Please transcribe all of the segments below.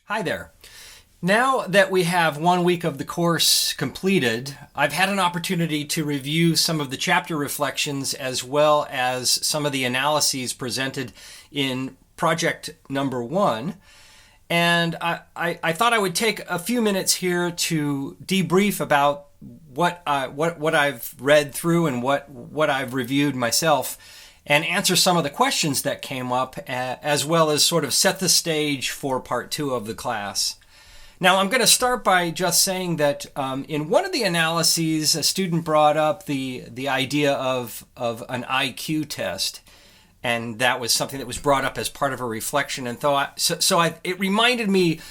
Hi there. Now that we have 1 week of the course completed, I've had an opportunity to review some of the chapter reflections as well as some of the analyses presented in project number 1. And I thought I would take a few minutes here to debrief about what I've read through and what I've reviewed myself, and answer some of the questions that came up, as well as sort of set the stage for part 2 of the class. Now, I'm going to start by just saying that in one of the analyses, a student brought up the idea of an IQ test, and that was something that was brought up as part of a reflection. And it reminded me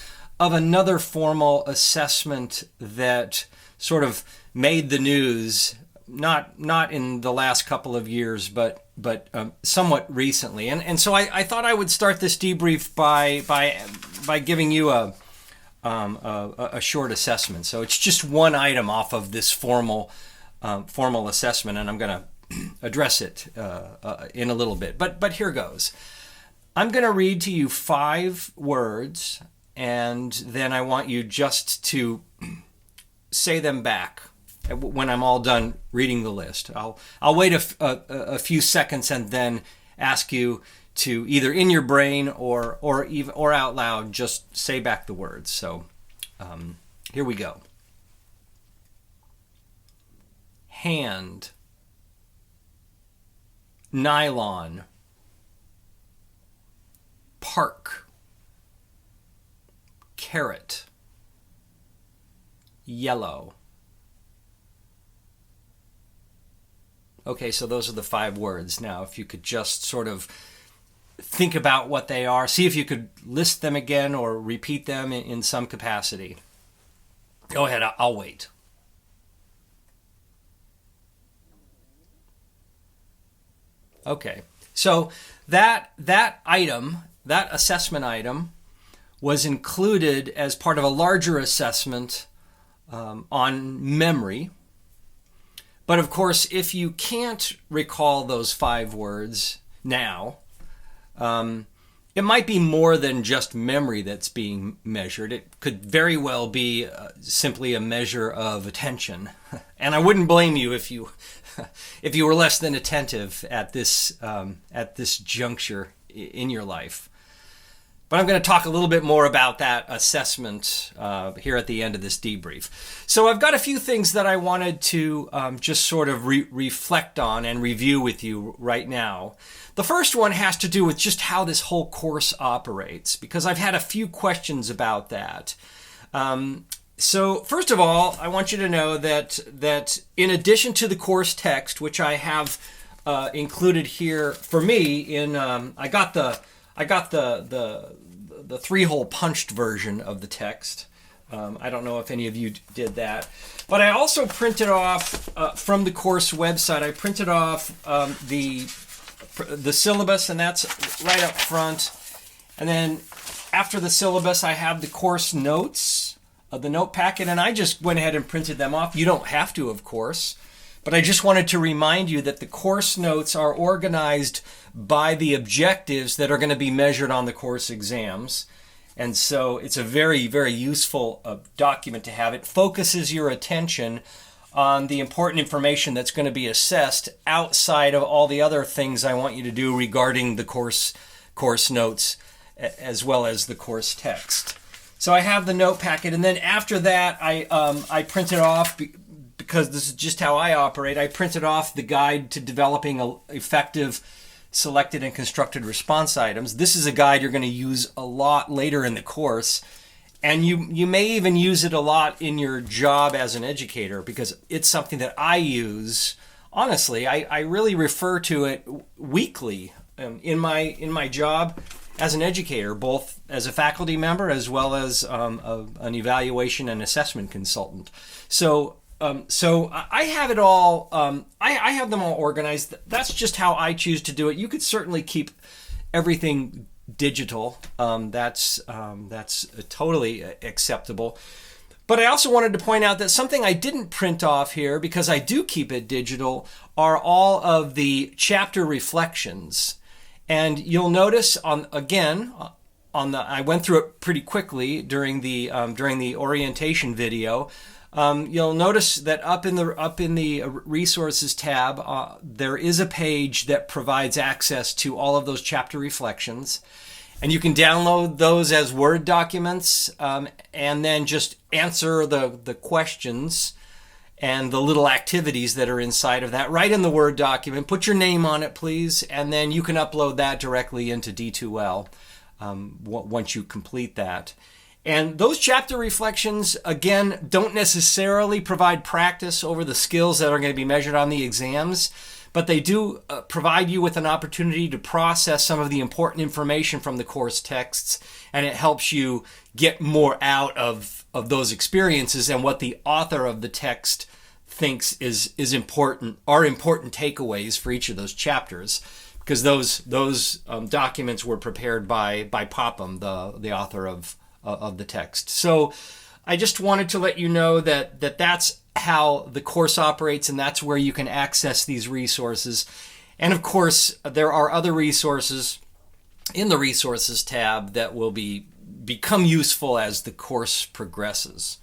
of another formal assessment that sort of made the news, not in the last couple of years, but somewhat recently. And so I thought I would start this debrief by giving you a short assessment. So it's just one item off of this formal assessment, and I'm going to address it in a little bit. But here goes. I'm going to read to you 5 words, and then I want you just to say them back when I'm all done reading the list. I'll wait a few seconds and then ask you to either in your brain or out loud just say back the words. So here we go. Hand, nylon, park, carrot, yellow. Okay, so those are the 5 words. Now, if you could just sort of think about what they are, see if you could list them again or repeat them in some capacity. Go ahead, I'll wait. Okay, so that item, that assessment item, was included as part of a larger assessment on memory. But of course, if you can't recall those 5 words now, it might be more than just memory that's being measured. It could very well be simply a measure of attention. And I wouldn't blame you if you were less than attentive at this juncture in your life. But I'm going to talk a little bit more about that assessment here at the end of this debrief. So I've got a few things that I wanted to just sort of reflect on and review with you right now. The first one has to do with just how this whole course operates, because I've had a few questions about that. So first of all, I want you to know that in addition to the course text, which I have included here for me I got the 3-hole punched version of the text. I don't know if any of you did that. But I also printed off from the course website, I printed off the syllabus, and that's right up front. And then after the syllabus, I have the course notes, the note packet, and I just went ahead and printed them off. You don't have to, of course. But I just wanted to remind you that the course notes are organized by the objectives that are going to be measured on the course exams. And so it's a very, very useful document to have. It focuses your attention on the important information that's going to be assessed outside of all the other things I want you to do regarding the course notes as well as the course text. So I have the note packet, and then after that I printed off, because this is just how I operate, I printed off the guide to developing effective selected and constructed response items. This is a guide you're going to use a lot later in the course, and you may even use it a lot in your job as an educator, because it's something that I use. Honestly, I really refer to it weekly in my job as an educator, both as a faculty member as well as an evaluation and assessment consultant. So I have it all. I have them all organized. That's just how I choose to do it. You could certainly keep everything digital. That's totally acceptable. But I also wanted to point out that something I didn't print off here, because I do keep it digital, are all of the chapter reflections. And you'll notice on I went through it pretty quickly during the orientation video. You'll notice that up in the resources tab, there is a page that provides access to all of those chapter reflections, and you can download those as Word documents, and then just answer the questions and the little activities that are inside of that right in the Word document. Put your name on it, please, and then you can upload that directly into D2L once you complete that. And those chapter reflections, again, don't necessarily provide practice over the skills that are going to be measured on the exams, but they do provide you with an opportunity to process some of the important information from the course texts, and it helps you get more out of those experiences and what the author of the text thinks is important, are important takeaways for each of those chapters, because those documents were prepared by Popham, the author of the text. So I just wanted to let you know that that's how the course operates, and that's where you can access these resources. And of course, there are other resources in the resources tab that will become useful as the course progresses.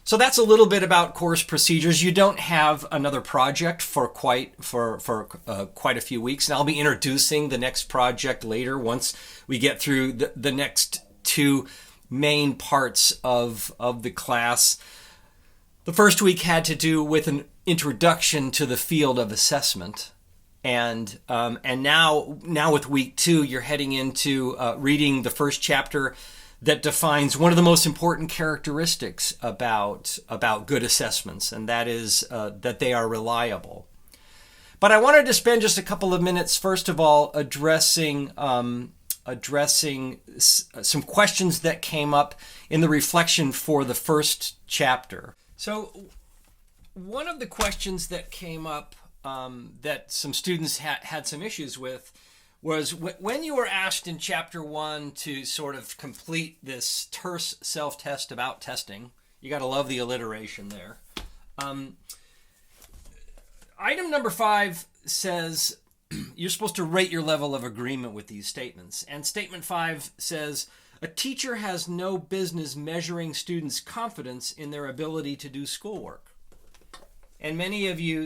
So that's a little bit about course procedures. You don't have another project for quite a few weeks, and I'll be introducing the next project later once we get through the next two main parts of the class. The first week had to do with an introduction to the field of assessment, and now with week 2, you're heading into reading the first chapter that defines one of the most important characteristics about good assessments, and that is that they are reliable. But I wanted to spend just a couple of minutes, first of all, addressing some questions that came up in the reflection for the first chapter. So one of the questions that came up that some students had some issues with was when you were asked in chapter 1 to sort of complete this terse self-test about testing. You got to love the alliteration there. Item number 5 says you're supposed to rate your level of agreement with these statements. And statement 5 says, a teacher has no business measuring students' confidence in their ability to do schoolwork. And many of you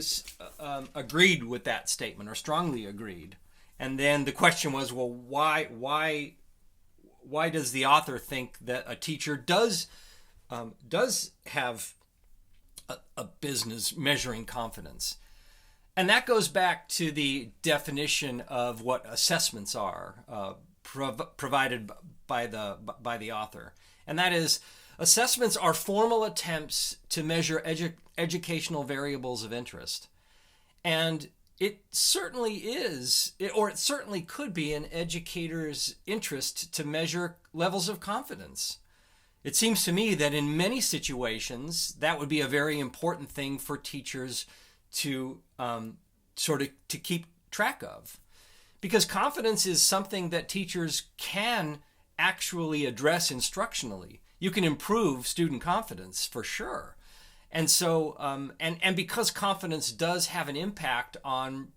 agreed with that statement, or strongly agreed. And then the question was, well, why does the author think that a teacher does have a business measuring confidence? And that goes back to the definition of what assessments are provided by the author. And that is, assessments are formal attempts to measure educational variables of interest. And it certainly is, or it certainly could be, an educator's interest to measure levels of confidence. It seems to me that in many situations, that would be a very important thing for teachers to to keep track of, because confidence is something that teachers can actually address instructionally. You can improve student confidence for sure, and so and because confidence does have an impact on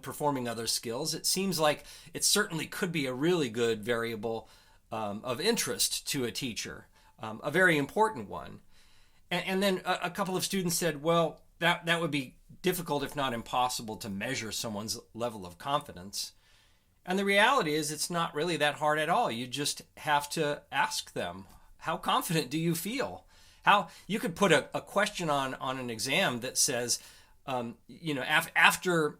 performing other skills, it seems like it certainly could be a really good variable of interest to a teacher, a very important one. And then a couple of students said, well, that would be difficult, if not impossible, to measure someone's level of confidence. And the reality is it's not really that hard at all. You just have to ask them, how confident do you feel? How you could put a question on an exam that says, after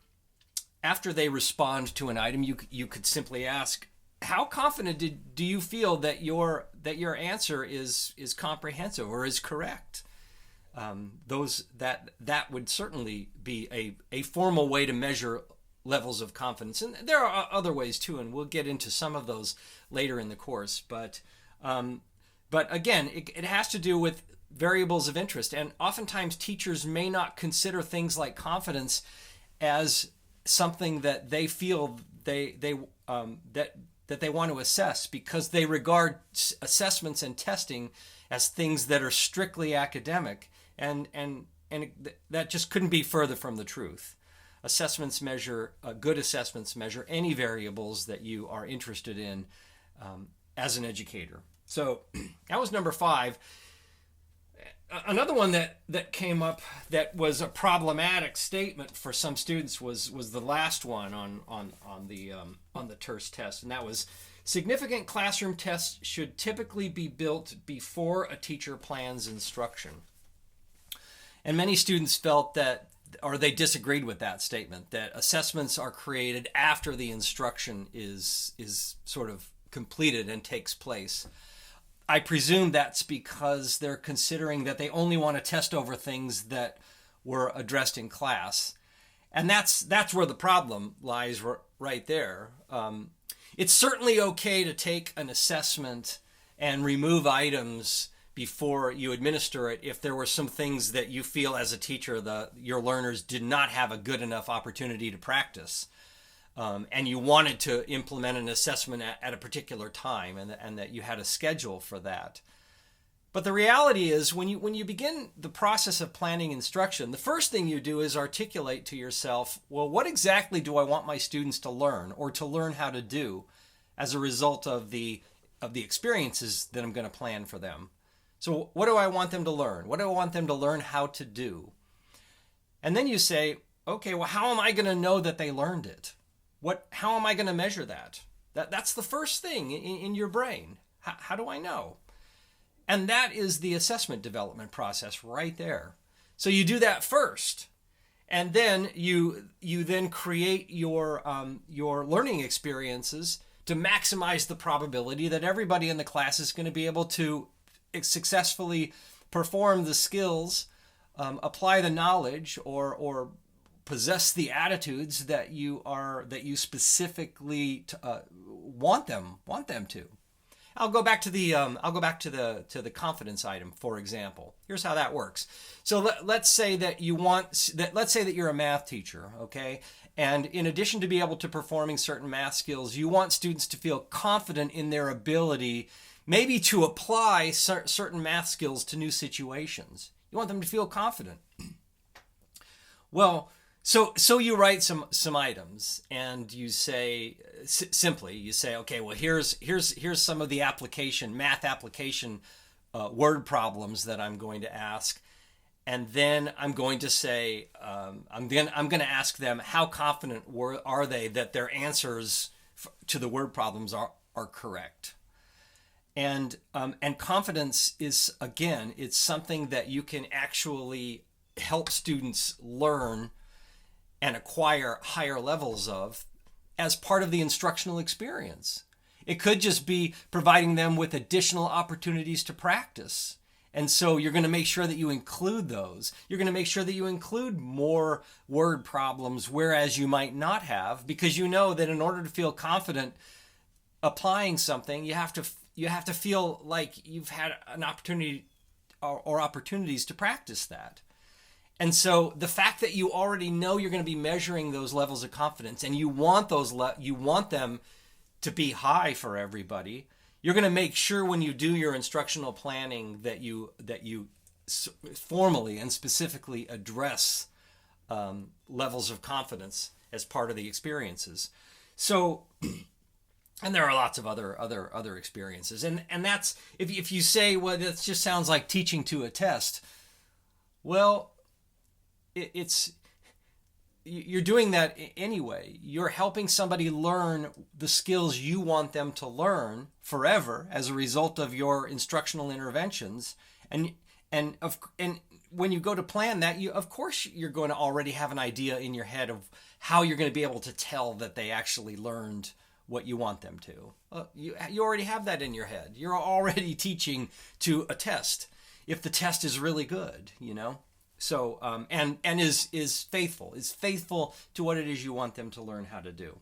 they respond to an item, you could simply ask, how confident do you feel that your answer is comprehensive or is correct? That would certainly be a formal way to measure levels of confidence, and there are other ways too, and we'll get into some of those later in the course. But again, it has to do with variables of interest, and oftentimes teachers may not consider things like confidence as something that they feel that they want to assess, because they regard assessments and testing as things that are strictly academic. And that just couldn't be further from the truth. Good assessments measure any variables that you are interested in as an educator. So that was number 5. Another one that came up that was a problematic statement for some students was the last one on the TERS test, and that was significant classroom tests should typically be built before a teacher plans instruction. And many students felt that, or they disagreed with that statement, that assessments are created after the instruction is sort of completed and takes place. I presume that's because they're considering that they only want to test over things that were addressed in class. And that's where the problem lies, right there. It's certainly okay to take an assessment and remove items before you administer it if there were some things that you feel as a teacher your learners did not have a good enough opportunity to practice. And you wanted to implement an assessment at a particular time, and that you had a schedule for that. But the reality is, when you begin the process of planning instruction, the first thing you do is articulate to yourself, well, what exactly do I want my students to learn, or to learn how to do, as a result of the experiences that I'm going to plan for them? So what do I want them to learn? What do I want them to learn how to do? And then you say, okay, well, how am I going to know that they learned it? How am I going to measure that? That's the first thing in your brain. How do I know? And that is the assessment development process right there. So you do that first, and then you then create your learning experiences to maximize the probability that everybody in the class is going to be able to successfully perform the skills, apply the knowledge, or possess the attitudes that you specifically want them to. I'll go back to the confidence item, for example. Here's how that works. So let's say that you're a math teacher, okay? And in addition to be able to performing certain math skills, you want students to feel confident in their ability, maybe to apply certain math skills to new situations. You want them to feel confident. Well, so you write some items, and you say simply, okay, well, here's some of the math application word problems that I'm going to ask, and then I'm going to say I'm going to ask them how confident are they that their answers to the word problems are correct. And confidence is, again, it's something that you can actually help students learn and acquire higher levels of as part of the instructional experience. It could just be providing them with additional opportunities to practice. And so you're going to make sure that you include those. You're going to make sure that you include more word problems, whereas you might not have, because you know that in order to feel confident applying something, you have to feel like you've had an opportunity or opportunities to practice that. And so the fact that you already know you're going to be measuring those levels of confidence, and you want them to be high for everybody, you're going to make sure when you do your instructional planning that you formally and specifically address levels of confidence as part of the experiences. So, and there are lots of other experiences, and that's if you say, well, that just sounds like teaching to a test. Well, you're doing that anyway. You're helping somebody learn the skills you want them to learn forever as a result of your instructional interventions. And when you go to plan that, of course you're going to already have an idea in your head of how you're going to be able to tell that they actually learned what you want them to. You already have that in your head. You're already teaching to a test if the test is really good, you know. So and is faithful to what it is you want them to learn how to do.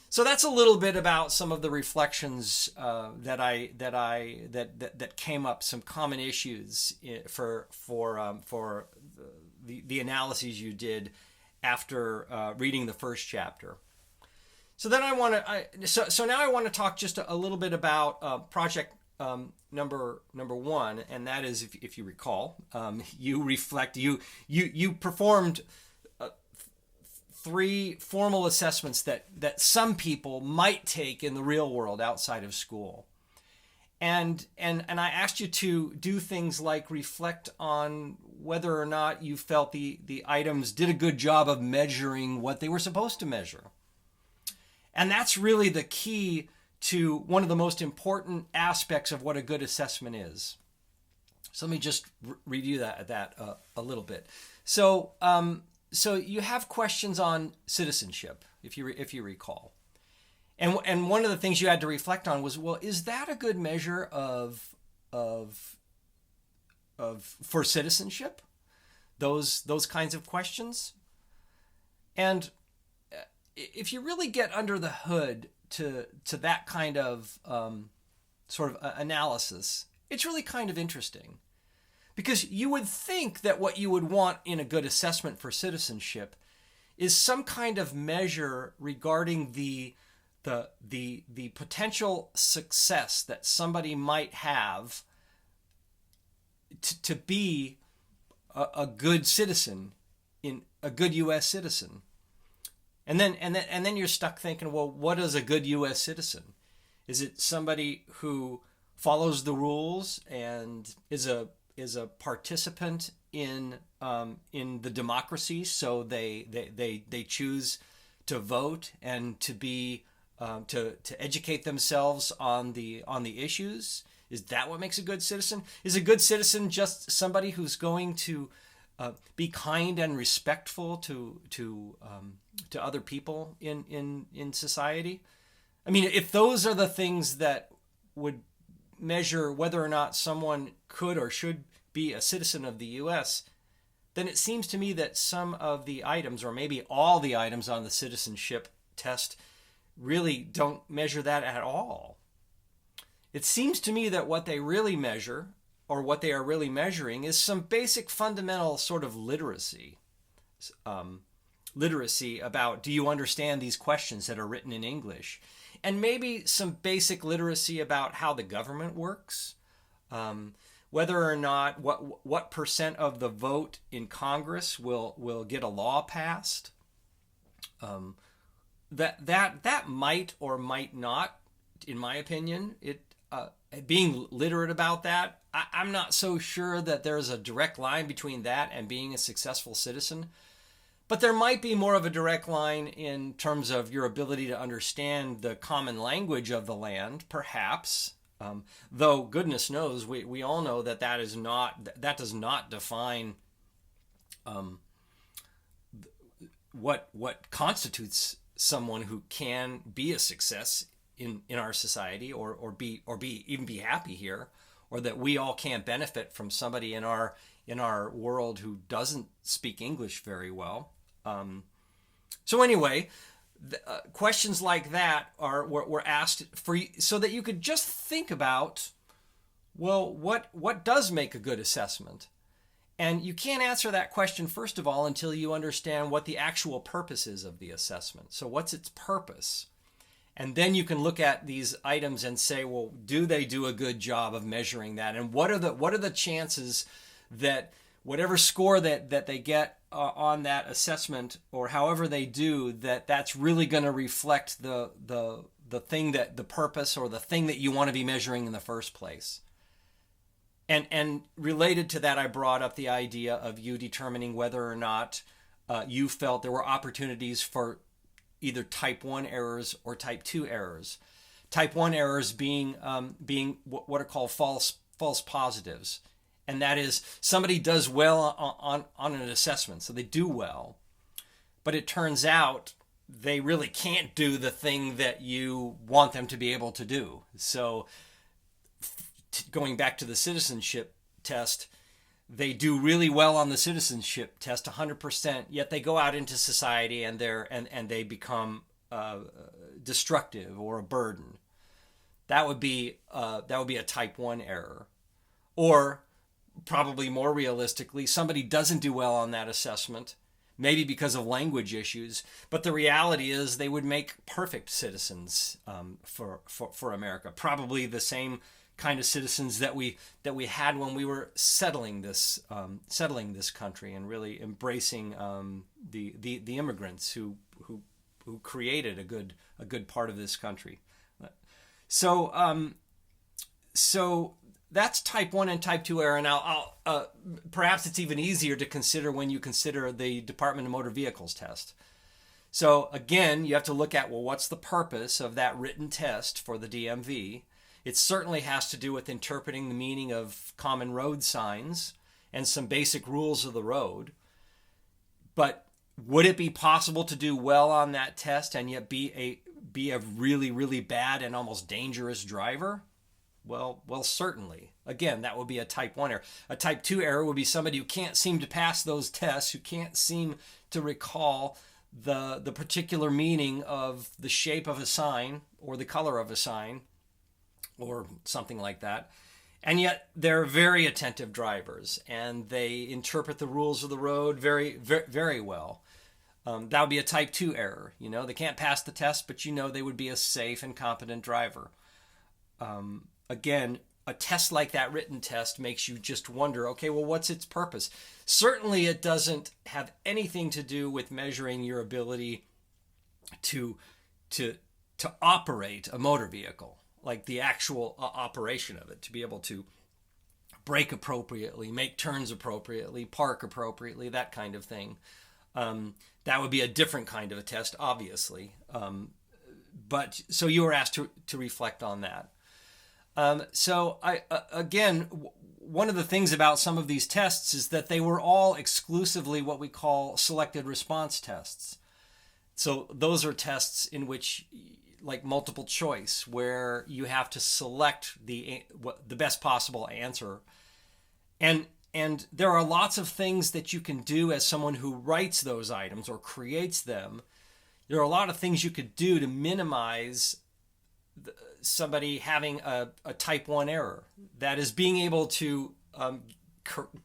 So that's a little bit about some of the reflections that came up, some common issues for the analyses you did after reading the first chapter. So then now I want to talk just a little bit about project number 1, and that is, if you recall, you performed 3 formal assessments that some people might take in the real world outside of school. And I asked you to do things like reflect on whether or not you felt the items did a good job of measuring what they were supposed to measure. And that's really the key to one of the most important aspects of what a good assessment is. So let me just review that a little bit. So you have questions on citizenship, if you recall. And one of the things you had to reflect on was, well, is that a good measure of for citizenship? Those kinds of questions. And if you really get under the hood to that kind of sort of analysis, it's really kind of interesting. Because you would think that what you would want in a good assessment for citizenship is some kind of measure regarding the potential success that somebody might have to be a good citizen, in a good U.S. citizen. And then you're stuck thinking, well, what is a good U.S. citizen? Is it somebody who follows the rules and is a participant in the democracy? So they choose to vote and to be to educate themselves on the issues. Is that what makes a good citizen? Is a good citizen just somebody who's going to be kind and respectful to other people in society? I mean, if those are the things that would measure whether or not someone could or should be a citizen of the U.S., then it seems to me that some of the items, or maybe all the items on the citizenship test, really don't measure that at all. It seems to me that what they really measure, or what they are really measuring, is some basic fundamental sort of literacy. Literacy about, do you understand these questions that are written in English? And maybe some basic literacy about how the government works. Whether or not what percent of the vote in Congress will get a law passed. That might or might not, in my opinion, being literate about that, I'm not so sure that there's a direct line between that and being a successful citizen. But there might be more of a direct line in terms of your ability to understand the common language of the land, perhaps. Though goodness knows, we all know that does not define what constitutes someone who can be a success in our society, or be happy here, or that we all can't benefit from somebody in our world who doesn't speak English very well. So anyway, questions like that were asked so that you could just think about, well, what does make a good assessment? And you can't answer that question, first of all, until you understand what the actual purpose is of the assessment. So what's its purpose? And then you can look at these items and say, well, do they do a good job of measuring that? And what are the chances that whatever score that they get on that assessment, or however they do, that's really going to reflect the thing, that the purpose or the thing that you want to be measuring in the first place? And related to that, I brought up the idea of you determining whether or not you felt there were opportunities for either type 1 errors or type 2 errors. Type 1 errors being what are called false positives. And that is, somebody does well on an assessment, so they do well. But it turns out they really can't do the thing that you want them to be able to do. So going back to the citizenship test, they do really well on the citizenship test, 100%, yet they go out into society and they become destructive or a burden. That would be a type 1 error. Or probably more realistically, somebody doesn't do well on that assessment, maybe because of language issues, but the reality is they would make perfect citizens for America. Probably the same kind of citizens that we had when we were settling this country and really embracing the immigrants who created a good part of this country. So So that's type 1 and type 2 error. And perhaps it's even easier to consider when you consider the Department of Motor Vehicles test. So again, you have to look at, well, what's the purpose of that written test for the DMV? It certainly has to do with interpreting the meaning of common road signs and some basic rules of the road. But would it be possible to do well on that test and yet be a really, really bad and almost dangerous driver? Well, certainly. Again, that would be a type 1 error. A type 2 error would be somebody who can't seem to pass those tests, who can't seem to recall the particular meaning of the shape of a sign or the color of a sign or something like that. And yet they're very attentive drivers and they interpret the rules of the road very, very, very well. That would be a type 2 error. They can't pass the test, but they would be a safe and competent driver. Again, a test like that written test makes you just wonder, okay, well, what's its purpose? Certainly it doesn't have anything to do with measuring your ability to operate a motor vehicle, like the actual operation of it, to be able to brake appropriately, make turns appropriately, park appropriately, that kind of thing. That would be a different kind of a test, obviously. But so you were asked to reflect on that. So one of the things about some of these tests is that they were all exclusively what we call selected response tests. So those are tests in which, like multiple choice, where you have to select the best possible answer. And there are lots of things that you can do as someone who writes those items or creates them. There are a lot of things you could do to minimize somebody having a type 1 error. That is, being able to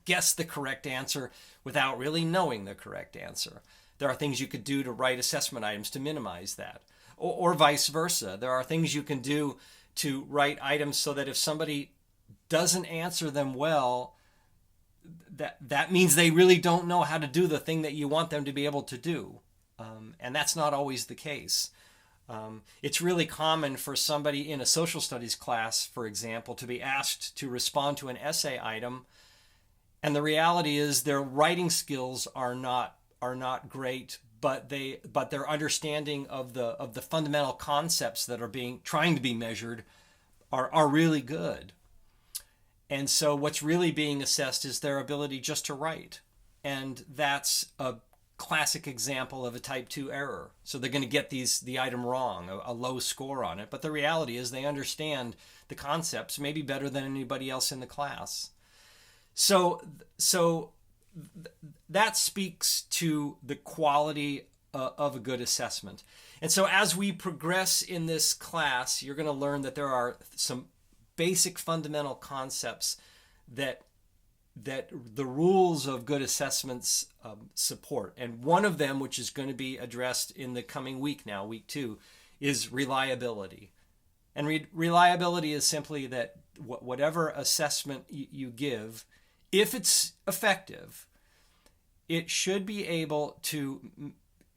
guess the correct answer without really knowing the correct answer. There are things you could do to write assessment items to minimize that. Or vice versa. There are things you can do to write items so that if somebody doesn't answer them well, that means they really don't know how to do the thing that you want them to be able to do. And that's not always the case. It's really common for somebody in a social studies class, for example, to be asked to respond to an essay item, and the reality is their writing skills are not great, but their understanding of the fundamental concepts that are trying to be measured are really good. And so what's really being assessed is their ability just to write, and that's a classic example of a type 2 error. So they're going to get the item wrong, a low score on it. But the reality is they understand the concepts maybe better than anybody else in the class. So that speaks to the quality of a good assessment. And so as we progress in this class, you're going to learn that there are some basic fundamental concepts that the rules of good assessments support. And one of them, which is going to be addressed in the coming week now, week 2, is reliability. And reliability is simply that whatever assessment you give, if it's effective, it should be able to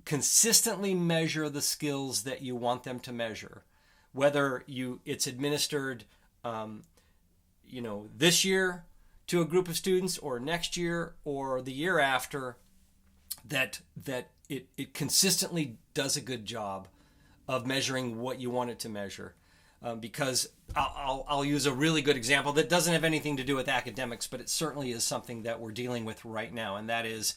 consistently measure the skills that you want them to measure. Whether it's administered this year to a group of students, or next year, or the year after, that it consistently does a good job of measuring what you want it to measure. Because I'll use a really good example that doesn't have anything to do with academics, but it certainly is something that we're dealing with right now, and that is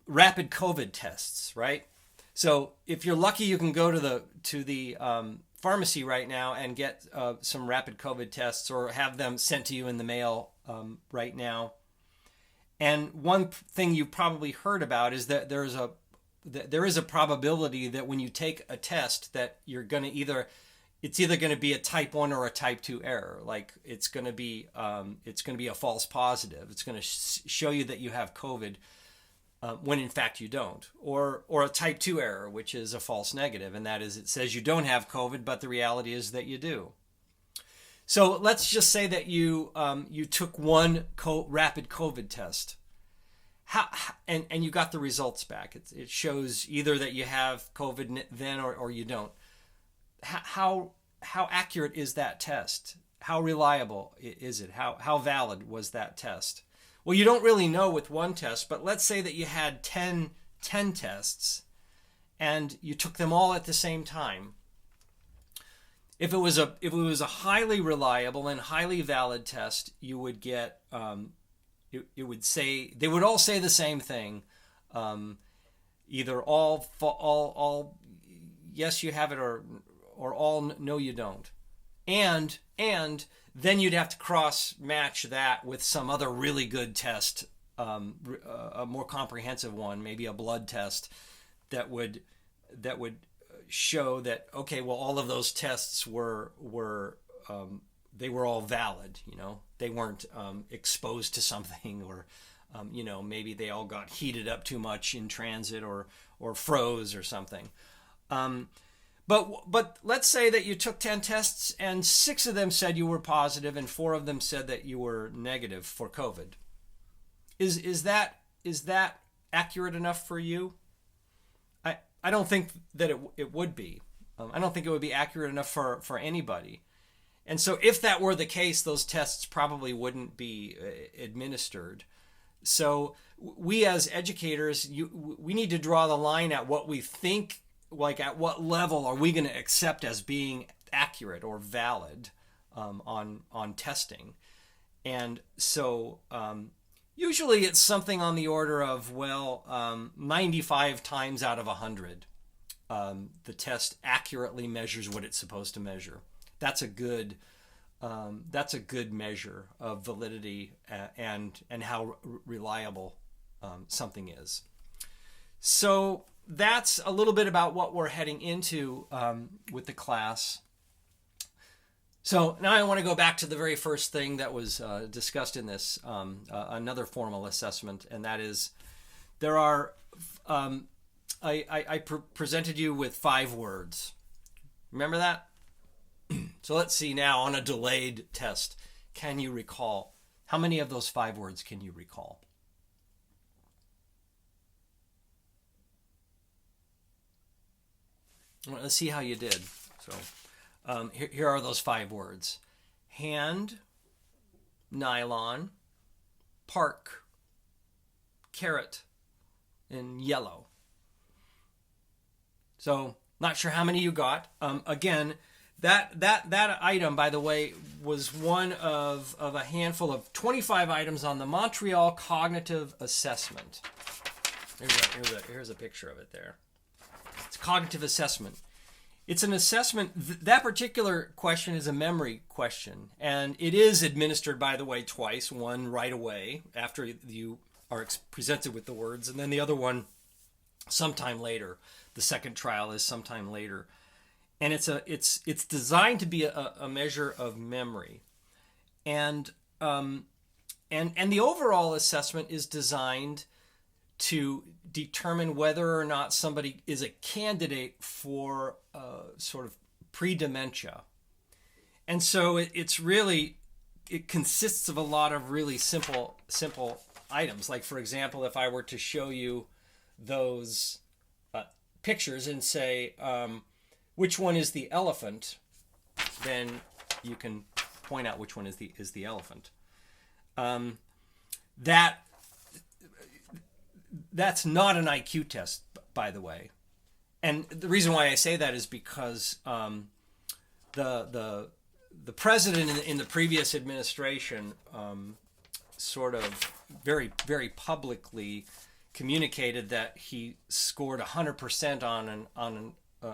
rapid COVID tests, right? So if you're lucky, you can go to the pharmacy right now and get some rapid COVID tests, or have them sent to you in the mail right now. And one thing you've probably heard about is that there is a probability that when you take a test that it's either going to be a type 1 or a type 2 error. Like it's going to be a false positive. It's going to show you that you have COVID when in fact you don't, or a type 2 error, which is a false negative, and that is it says you don't have COVID, but the reality is that you do. So let's just say that you took one rapid COVID test, and you got the results back. It shows either that you have COVID then or you don't. How how accurate is that test? How reliable is it? How valid was that test? Well, you don't really know with one test, but let's say that you had 10 tests and you took them all at the same time. If it was a highly reliable and highly valid test, you would get it would say, they would all say the same thing. Either all yes you have it, or all no you don't. And then you'd have to cross match that with some other really good test, a more comprehensive one, maybe a blood test that would show that, okay, well, all of those tests were they were all valid. They weren't exposed to something, or maybe they all got heated up too much in transit, or froze or something. But let's say that you took 10 tests and 6 of them said you were positive and 4 of them said that you were negative for COVID. Is that accurate enough for you? I don't think that it would be. I don't think it would be accurate enough for anybody. And so if that were the case, those tests probably wouldn't be administered. So we as educators, we need to draw the line at what we think, like at what level are we going to accept as being accurate or valid on testing. And so usually it's something on the order of, 95 times out of 100, the test accurately measures what it's supposed to measure. That's a good measure of validity and how reliable something is. So that's a little bit about what we're heading into with the class. So now I want to go back to the very first thing that was discussed in this, another formal assessment, and that is there are, I presented you with 5 words. Remember that? So let's see now, on a delayed test, can you recall? How many of those 5 words can you recall? Well, let's see how you did. So here are those 5 words: hand, nylon, park, carrot, and yellow. So not sure how many you got. Again, that item, by the way, was one of a handful of 25 items on the Montreal Cognitive Assessment. Here's a picture of it there. It's cognitive assessment. It's an assessment. That particular question is a memory question, and it is administered, by the way, twice. One right away after you are presented with the words, and then the other one sometime later. The second trial is sometime later. And it's designed to be a measure of memory, and the overall assessment is designed to determine whether or not somebody is a candidate for sort of pre-dementia. And so it consists of a lot of really simple items. Like, for example, if I were to show you those pictures and say, which one is the elephant, then you can point out which one is the elephant. That's not an IQ test, by the way. And the reason why I say that is because the president in the previous administration sort of very, very publicly communicated that he scored 100% on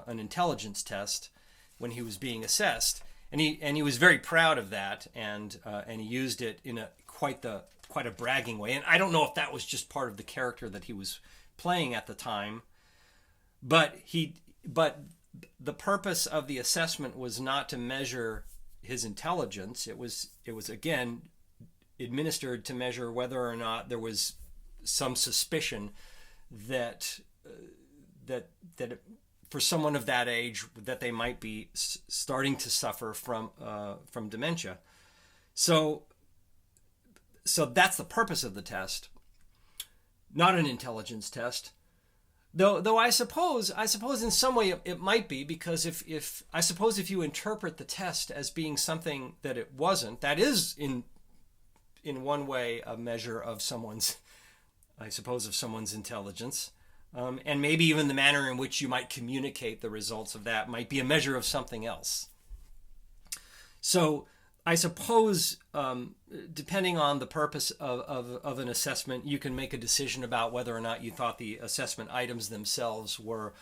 an intelligence test when he was being assessed, and he was very proud of that, and he used it in quite a bragging way. And I don't know if that was just part of the character that he was playing at the time, but the purpose of the assessment was not to measure his intelligence. It was again administered to measure whether or not there was some suspicion that for someone of that age that they might be starting to suffer from dementia. So that's the purpose of the test, not an intelligence test. Though I suppose in some way it might be, because if I suppose if you interpret the test as being something that it wasn't, that is in one way a measure of someone's, I suppose, of someone's intelligence. And maybe even the manner in which you might communicate the results of that might be a measure of something else. So I suppose, depending on the purpose of an assessment, you can make a decision about whether or not you thought the assessment items themselves were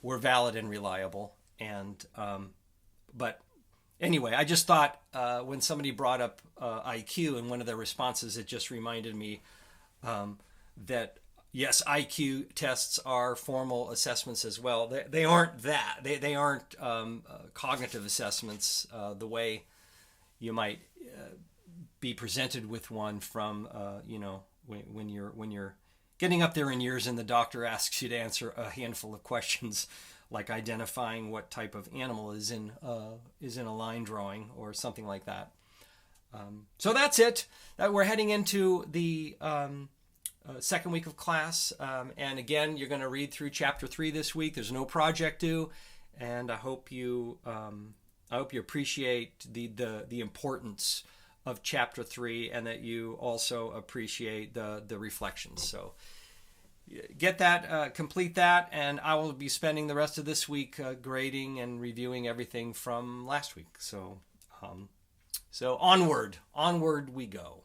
valid and reliable. And but anyway, I just thought when somebody brought up IQ in one of their responses, it just reminded me that yes, IQ tests are formal assessments as well. They aren't that. They aren't cognitive assessments the way you might be presented with one from when you're getting up there in years and the doctor asks you to answer a handful of questions like identifying what type of animal is in a line drawing or something like that. So that's it. We're heading into the second week of class, and again, you're going to read through chapter 3 this week. There's no project due, and I hope you appreciate the importance of chapter 3, and that you also appreciate the reflections. So get that, complete that, and I will be spending the rest of this week grading and reviewing everything from last week. So onward we go.